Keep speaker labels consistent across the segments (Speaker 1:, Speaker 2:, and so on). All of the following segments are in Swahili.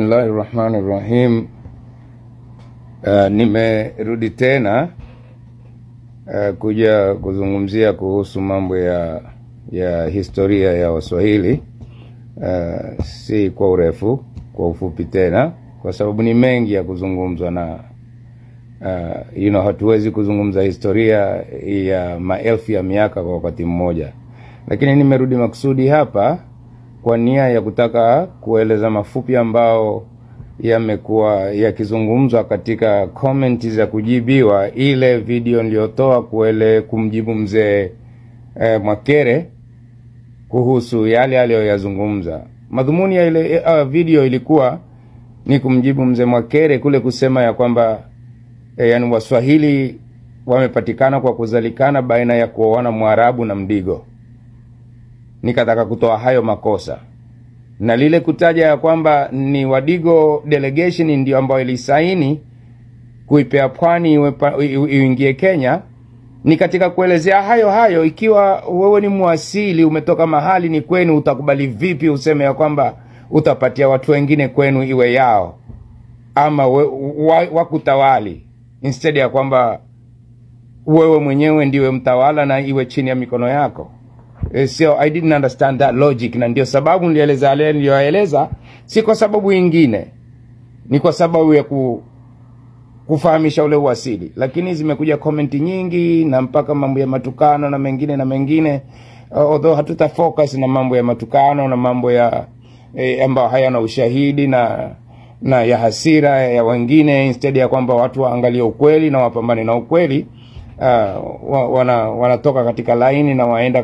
Speaker 1: Bismillahirrahmanirrahim. Nimerudi tena kuja kuzungumzia kuhusu mambo ya historia ya Waswahili, si kwa urefu, kwa ufupi tena, kwa sababu ni mengi ya kuzungumzwa na hatuwezi kuzungumza historia ya maelfu ya miaka kwa wakati mmoja. Lakini nimerudi makusudi hapa kwa nia ya kutaka kueleza mafupi ambao yamekuwa yakizungumzwa katika comment za kujibiwa ile video niliyotoa kumjibu mzee Mwakere kuhusu yale aliyoyazungumza. Madhumuni ya ile video ilikuwa ni kumjibu mzee Mwakere kule kusema ya kwamba yani Waswahili wamepatikana kwa kuzalikana baina ya kuoana Mwarabu na Mdigo. Nikataka kutoa hayo makosa. Na lile kutaja ya kwamba ni Wadigo delegation ndio ambao ilisaini kuipea Pwani iingie Kenya, ni katika kuelezea hayo ikiwa wewe ni muasili umetoka mahali ni kwenu, utakubali vipi useme ya kwamba utapatia watu wengine kwenu iwe yao ama wakutawali instead ya kwamba wewe mwenyewe ndiwe mtawala na iwe chini ya mikono yako. So I didn't understand that logic, na ndio sababu niliyoeleza si kwa sababu nyingine, ni kwa sababu ya kufahamisha ule uasili. Lakini zimekuja comment nyingi na mpaka mambo ya matukano na mengine, although hatuta focus na mambo ya matukano na mambo ya ambao hayana ushahidi na ya hasira ya wengine, instead ya kwamba watu waangalie ukweli na wapambane na ukweli. Wanatoka katika laini na waenda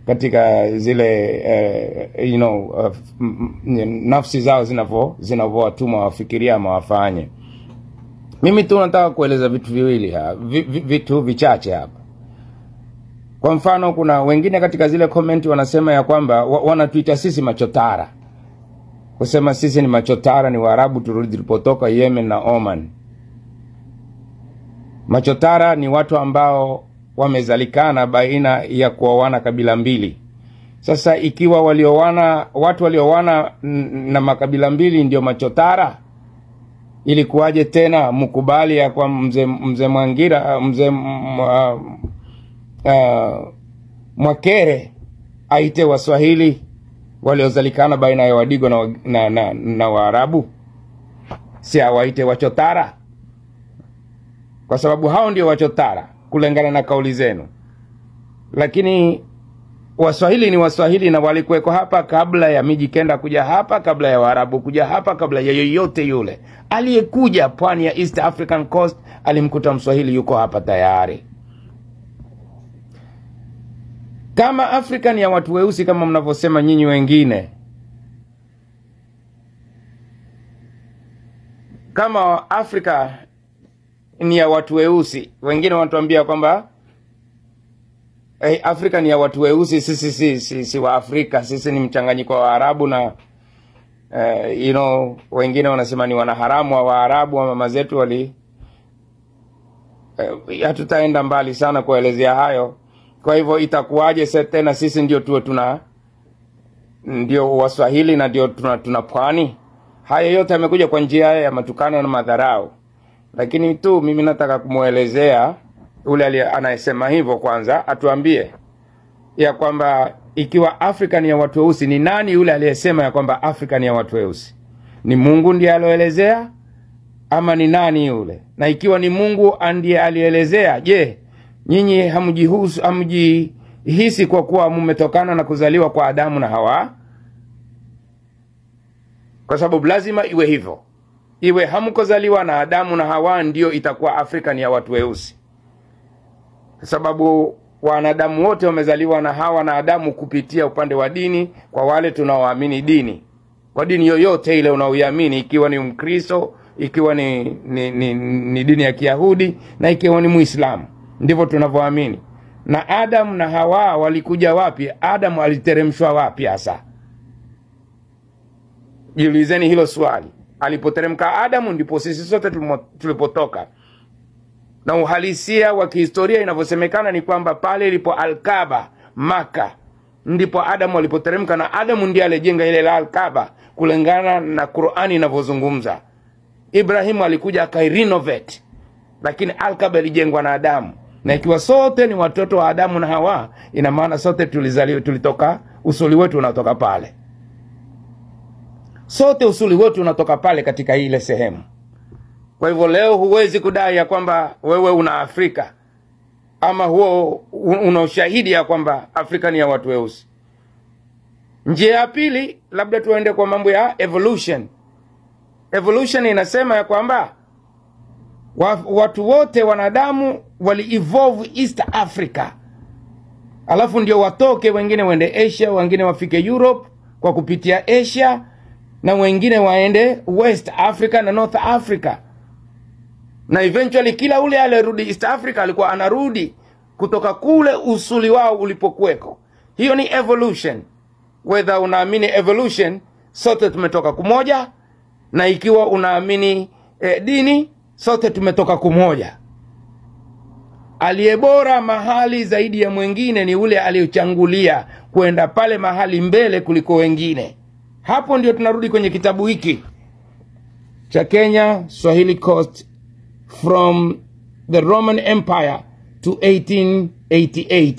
Speaker 1: katika zile nafsi zao zinavowatuma wafikiria ama wafanye. Mimi tu nataka kueleza vitu viwili vitu vichache hapa. Kwa mfano, kuna wengine katika zile comment wanasema ya kwamba wanatuita sisi machotara, kusema sisi ni machotara, ni Waarabu tulipotoka Yemen na Oman. Machotara ni watu ambao wamezalikana baina ya kuoana kabila mbili. Sasa ikiwa watu walioana na makabila mbili ndio machotara, ilikuwaje tena mkubali ya kwa mzee Mwangira, Mwakere aite Waswahili waliozalikana baina ya Wadigo na Waarabu, si awaite wachotara? Kwa sababu hao ndio wachotara kulingana na kauli zenu. Lakini Waswahili ni Waswahili na walikuweko hapa kabla ya Mijikenda kuja hapa, kabla ya Waarabu kuja hapa, kabla ya yoyote yule. Aliyekuja pwani ya East African Coast alimkuta Mswahili yuko hapa tayari. Kama Afrika ni ya watu weusi kama mnavyosema nyinyi wengine, kama Afrika ni ya watu weusi, wengine wanatuambia kwamba Afrika ni ya watu weusi, sisi si wa Afrika, sisi ni mchanganyiko wa Arabu na wengine wanasema ni wanaharamu wa Waarabu wa mama zetu hatutaenda mbali sana kuelezea hayo. Kwa hivyo itakuwaje tena sisi ndio ndio Waswahili na ndio tuna Pwani? Haya yote yamekuja kwa njia ya matukano na madharau. Lakini tu mimi nataka kumuelezea ule anayesema hivyo, kwanza atuambie ya kwamba ikiwa Afrika ni ya watu weusi, ni nani yule aliyesema ya kwamba Afrika ni ya watu weusi? Ni Mungu ndiye aloelezea ama ni nani yule? Na ikiwa ni Mungu ndiye alielezea, je, nyinyi hamjihisi kwa kuwa mmetokana na kuzaliwa kwa Adamu na Hawa? Kwa sababu lazima iwe hivyo. Iwe hamkozaliwa na Adamu na Hawa ndio itakuwa Afrika ni ya watu weusi. Kwa sababu wanadamu wote wamezaliwa na Hawa na Adamu kupitia upande wa dini, kwa wale tunaoamini dini. Kwa dini yoyote ile unaoiamini, ikiwa ni Mkristo, ikiwa ni dini ya Kiyahudi, na ikiwa ni Muislamu. Ndivyo tunavyoamini. Na Adamu na Hawa walikuja wapi? Adamu aliteremshwa wapi hasa? Jiulizeni hilo swali. Alipoteremka Adamu ndipo sisi sote tulipotoka. Na uhalisia wa kihistoria inavyosemekana ni kwamba pale ilipo Al-Kaaba, Maka, ndipo Adamu alipoteremka, na Adamu ndiye alijenga ile Al-Kaaba kulingana na Qur'ani inavyozungumza. Ibrahimu alikuja akairenovate, lakini Al-Kaaba ilijengwa na Adamu. Na ikiwa sote ni watoto wa Adamu na Hawa, ina maana sote tulitoka, usuli wetu unatoka pale. Sote usuli wetu unatoka pale katika ile sehemu. Kwa hivyo leo huwezi kudai ya kwamba wewe una Afrika, ama huo una ushahidi ya kwamba Afrika ni ya watu weusi. Njia ya pili, labda tuende kwa mambo ya evolution. Evolution inasema ya kwamba watu wote wanadamu wali-evolve East Africa. Alafu ndio watoke, wengine waende Asia, wengine wafike Europe kwa kupitia Asia, na wengine waende West Africa na North Africa. Na eventually kila ule alirudi East Africa alikuwa anarudi kutoka kule usuli wao ulipokuweko. Hiyo ni evolution. Whether unaamini evolution, sote tumetoka kumoja, na ikiwa unaamini dini, sote tumetoka kumoja. Aliyebora mahali zaidi ya mwingine ni ule aliyochangulia kwenda pale mahali mbele kuliko wengine. Hapo ndio tunarudi kwenye kitabu hiki cha Kenya Swahili Coast from the Roman Empire to 1888,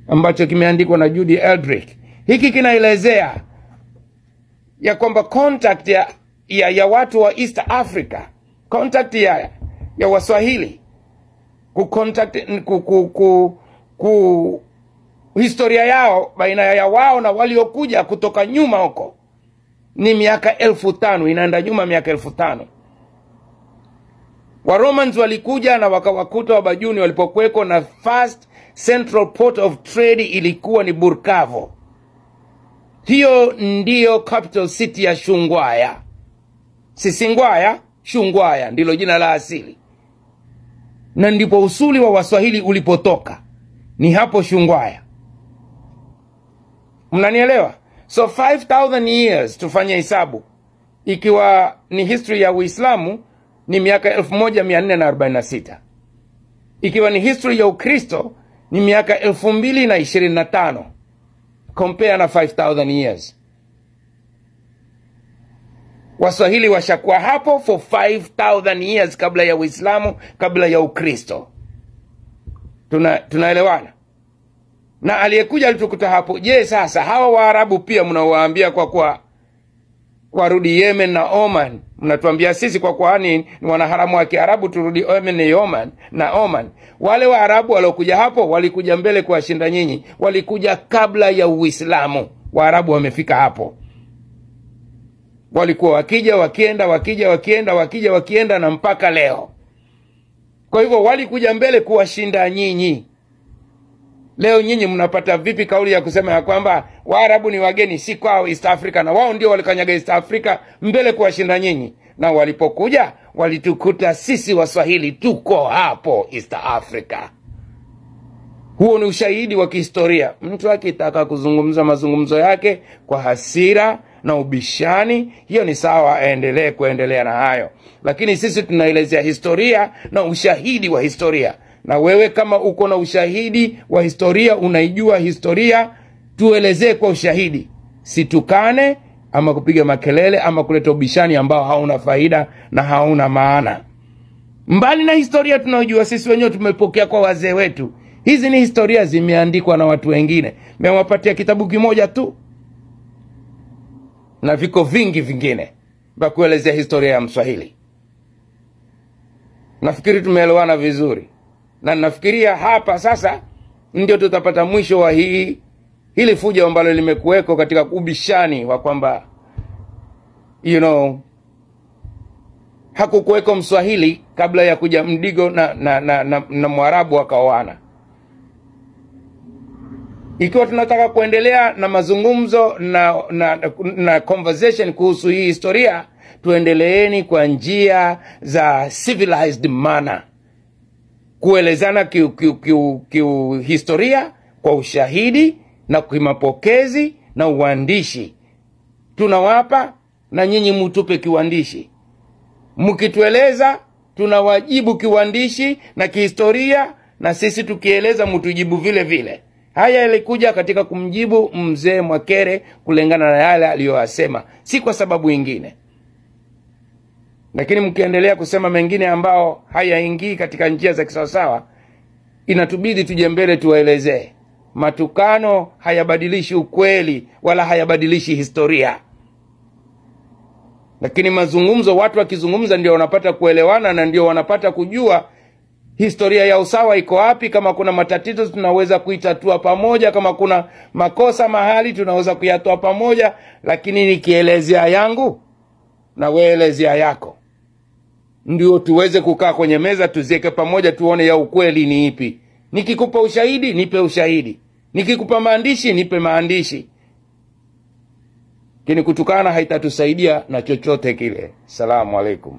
Speaker 1: ambacho kimeandikwa na Judy Eldrick. Hiki kinaelezea ya kwamba contact ya watu wa East Africa, contact ya Waswahili, historia yao baina ya wao na waliokuja kutoka nyuma huko ni miaka 1500, inaenda nyuma miaka 1500. Wa Romans walikuja na wakawakuta Wabajuni walipokuweko, na first central port of trade ilikuwa ni Burkavo. Hiyo ndiyo capital city ya Shungwaya. Sisingwaya, Shungwaya ndilo jina la asili. Na ndipo usuli wa Waswahili ulipotoka. Ni hapo Shungwaya. Mnanielewa? So 5,000 years tufanye hesabu. Ikiwa ni history ya Uislamu ni miaka 1446. Ikiwa ni history ya Ukristo ni miaka 2025. Compare na 5,000 years. Waswahili washakuwa hapo for 5,000 years kabla ya Uislamu, kabla ya Ukristo. Tunaelewana? Na aliyekuja alitukuta hapo. Je, sasa hawa Waarabu pia mnawaambia kwa warudi Yemen na Oman, mnatuambia sisi kwa ni wanaharamu wa Kiarabu turudi Yemen na Oman. Wale Waarabu waliokuja hapo walikuja mbele kuwashinda nyinyi, walikuja kabla ya Uislamu. Waarabu wamefika hapo, walikuwa wakija wakienda na mpaka leo. Kwa hivyo walikuja mbele kuwashinda nyinyi. Leo nyinyi mnapata vipi kauli ya kusema ya kwamba Waarabu ni wageni si kwao East Africa, na wao ndio walikanyaga East Africa mbele kuwashinda nyinyi? Na walipokuja walitukuta sisi Waswahili tuko hapo East Africa. Huo ni ushahidi wa kihistoria. Mtu akitaka kuzungumza mazungumzo yake kwa hasira na ubishani, hiyo ni sawa, kuendelea na hayo. Lakini sisi tunaelezea historia na ushahidi wa historia. Na wewe kama uko na ushahidi wa historia, unaijua historia, tuelezee kwa ushahidi. Situkane ama kupiga makelele ama kuleta ubishani ambao hauna faida na hauna maana. Mbali na historia tunayojua sisi wenyewe tumepokea kwa wazee wetu, hizi ni historia zimeandikwa na watu wengine. Mewapatia kitabu kimoja tu, na viko vingi vingine vya kuelezea historia ya Mswahili. Nafikiri tumeelewana vizuri. Na nafikiria hapa sasa ndio tutapata mwisho wa hili fujo ambalo limekuweko katika ubishani wa kwamba hakukuweko Mswahili kabla ya kuja Mdigo na Mwarabu wakaoana. Ikiwa tunataka kuendelea na mazungumzo na conversation kuhusu hii historia, tuendeleeni kwa njia za civilized manner, kuelezana historia kwa ushahidi na kimapokezi na uandishi. Tunawapa na nyinyi mtupe kiwandishi. Mkitueleza tunawajibu kiwandishi na kihistoria, na sisi tukieleza mtujibu vile vile. Haya yalikuja katika kumjibu mzee Mwakere kulingana na yale aliyosema, si kwa sababu nyingine. Lakini mkiendelea kusema mengine ambao hayaingii katika njia za kisawasawa, inatubidi tuje mbele tuwaelezee. Matukano hayabadilishi ukweli wala hayabadilishi historia. Lakini mazungumzo, watu wakizungumza ndio wanapata kuelewana na ndio wanapata kujua historia ya usawa iko wapi. Kama kuna matatizo tunaweza kuitatua pamoja, kama kuna makosa mahali tunaweza kuyatoa pamoja. Lakini nikielezea yangu na wewe elezea yako, ndio tuweze kukaa kwenye meza tuzieke pamoja, tuone ya ukweli ni ipi. Nikikupa ushahidi nipe ushahidi, nikikupa maandishi nipe maandishi. Lakini kutukana haitatusaidia na chochote kile. Salamu alaikum.